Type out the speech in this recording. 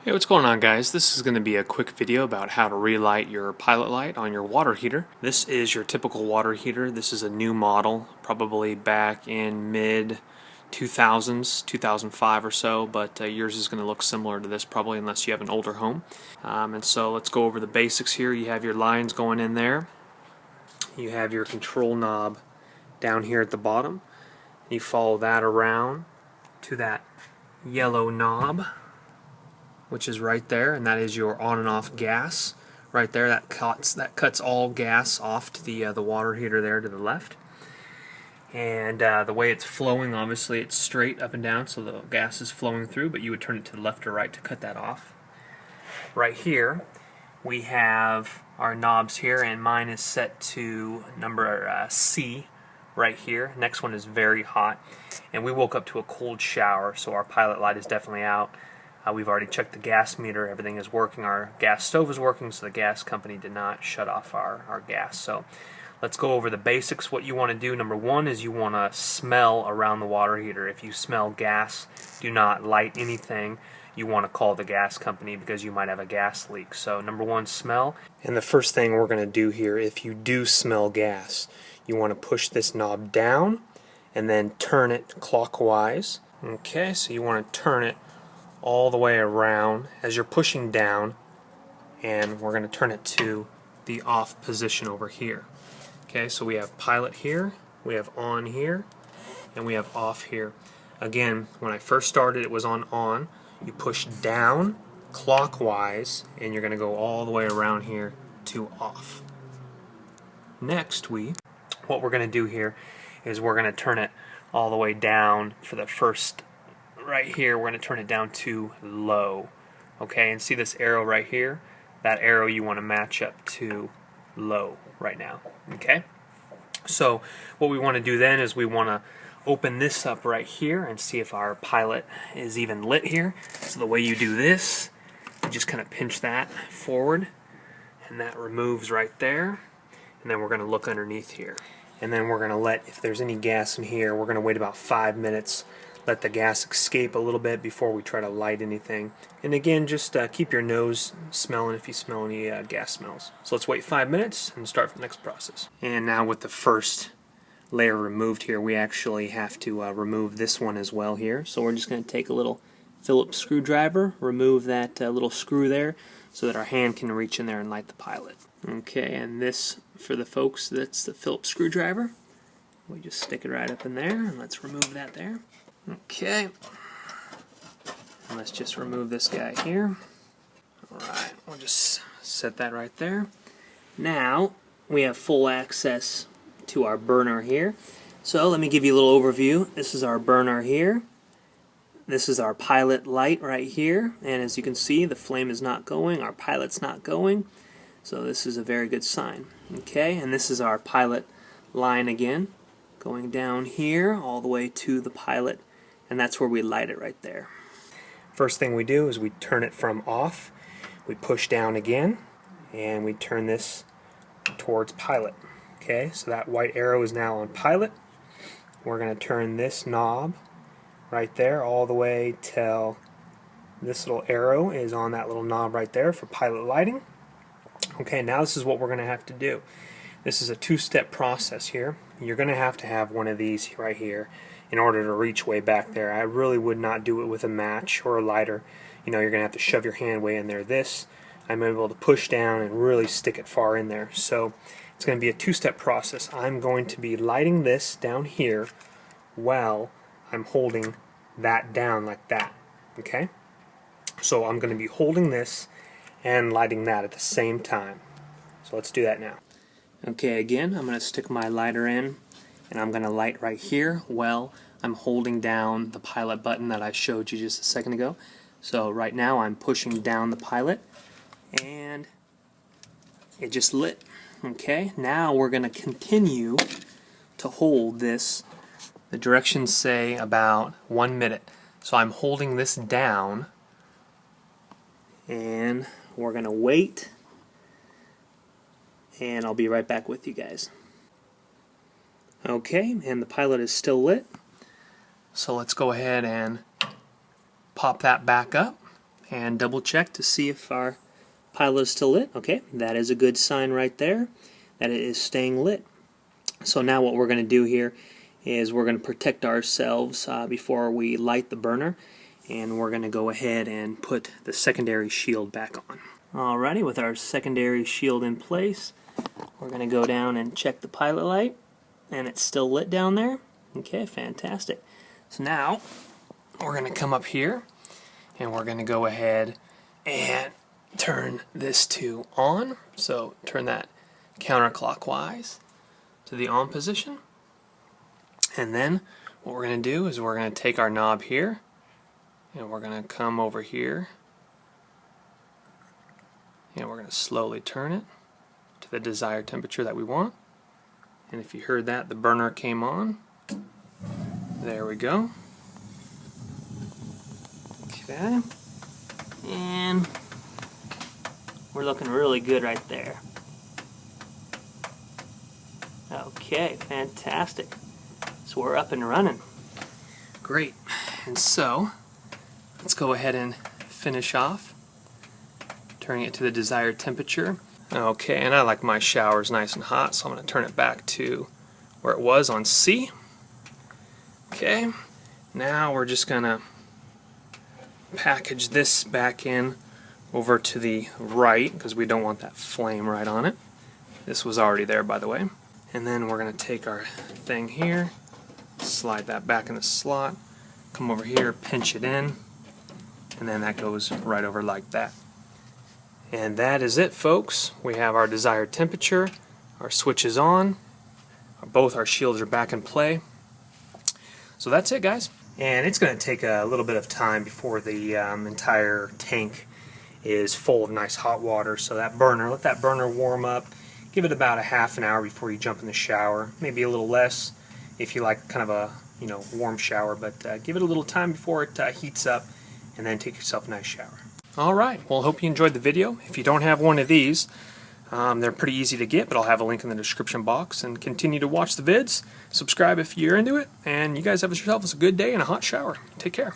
Hey, what's going on, guys? This is going to be a quick video about how to relight your pilot light on your water heater. This is your typical water heater. This is a new model, probably back in mid 2000s, 2005 or so, but yours is going to look similar to this probably unless you have an older home. And so let's go over the basics here. You have your lines going in there. You have your control knob down here at the bottom. You follow that around to that yellow knob, which is right there, and that is your on and off gas right there. That cuts all gas off to the water heater there to the left. And the way it's flowing, obviously it's straight up and down, so the gas is flowing through, but you would turn it to the left or right to cut that off. Right here we have our knobs here, and mine is set to number C right here. Next one is very hot, and we woke up to a cold shower, so our pilot light is definitely out. We've already checked the gas meter, everything is working, our gas stove is working, so the gas company did not shut off our gas. So let's go over the basics. What you want to do, number one, is you want to smell around the water heater. If you smell gas, do not light anything. You want to call the gas company because you might have a gas leak. So number one, smell. And the first thing we're going to do here, if you do smell gas, you want to push this knob down and then turn it clockwise. Okay, so you want to turn it all the way around as you're pushing down, and we're going to turn it to the off position over here. Okay, so we have pilot here, we have on here, and we have off here. Again, when I first started it was on. You push down clockwise and you're going to go all the way around here to off. Next, what we're going to do here is we're going to turn it all the way down for the first. Right here, we're going to turn it down to low. Okay, and see this arrow right here? That arrow you want to match up to low right now. Okay, so what we want to do then is we want to open this up right here and see if our pilot is even lit here. So the way you do this, you just kind of pinch that forward, and that removes right there. And then we're going to look underneath here. And then we're going to let, if there's any gas in here, we're going to wait about 5 minutes. Let the gas escape a little bit before we try to light anything. And again, just keep your nose smelling if you smell any gas smells. So let's wait 5 minutes and start the next process. And now with the first layer removed here, we actually have to remove this one as well here. So we're just going to take a little Phillips screwdriver, remove that little screw there so that our hand can reach in there and light the pilot. Okay, and this, for the folks, that's the Phillips screwdriver. We just stick it right up in there, and let's remove that there. Okay, and let's just remove this guy here. Alright, we'll just set that right there. Now we have full access to our burner here. So let me give you a little overview. This is our burner here. This is our pilot light right here, and as you can see, the flame is not going, our pilot's not going, so this is a very good sign. Okay, and this is our pilot line again, going down here all the way to the pilot, and that's where we light it right there. First thing we do is we turn it from off, we push down again, and we turn this towards pilot. Okay, so that white arrow is now on pilot. We're going to turn this knob right there all the way till this little arrow is on that little knob right there for pilot lighting. Okay, now this is what we're going to have to do. This is a two-step process here. You're going to have one of these right here in order to reach way back there. I really would not do it with a match or a lighter. You know, you're going to have to shove your hand way in there. This, I'm able to push down and really stick it far in there. So it's going to be a two-step process. I'm going to be lighting this down here while I'm holding that down like that. Okay? So I'm going to be holding this and lighting that at the same time. So let's do that now. Okay, again, I'm going to stick my lighter in, and I'm going to light right here while I'm holding down the pilot button that I showed you just a second ago. So right now I'm pushing down the pilot, and it just lit. Okay, now we're going to continue to hold this. The directions say about 1 minute. So I'm holding this down, and we're going to wait, and I'll be right back with you guys. Okay, and the pilot is still lit. So let's go ahead and pop that back up, and double check to see if our pilot is still lit. Okay, that is a good sign right there that it is staying lit. So now what we're going to do here is we're going to protect ourselves before we light the burner, and we're going to go ahead and put the secondary shield back on. Alrighty, with our secondary shield in place, we're going to go down and check the pilot light, and it's still lit down there. Okay, fantastic. So now we're going to come up here and we're going to go ahead and turn this to on. So turn that counterclockwise to the on position. And then what we're going to do is we're going to take our knob here and we're going to come over here and we're going to slowly turn it to the desired temperature that we want. And if you heard that, the burner came on. There we go. Okay. And we're looking really good right there. Okay, fantastic. So we're up and running. Great. And so let's go ahead and finish off, turning it to the desired temperature. Okay, and I like my showers nice and hot, so I'm going to turn it back to where it was on C. Okay, now we're just going to package this back in over to the right because we don't want that flame right on it. This was already there, by the way. And then we're going to take our thing here, slide that back in the slot, come over here, pinch it in, and then that goes right over like that. And that is it, folks. We have our desired temperature, our switch is on, both our shields are back in play. So that's it, guys. And it's going to take a little bit of time before the entire tank is full of nice hot water. So that burner, let that burner warm up. Give it about a half an hour before you jump in the shower. Maybe a little less if you like kind of a warm shower, but give it a little time before it heats up, and then take yourself a nice shower. Alright, well, hope you enjoyed the video. If you don't have one of these, they're pretty easy to get, but I'll have a link in the description box. And continue to watch the vids, subscribe if you're into it, and you guys have yourselves a good day and a hot shower. Take care.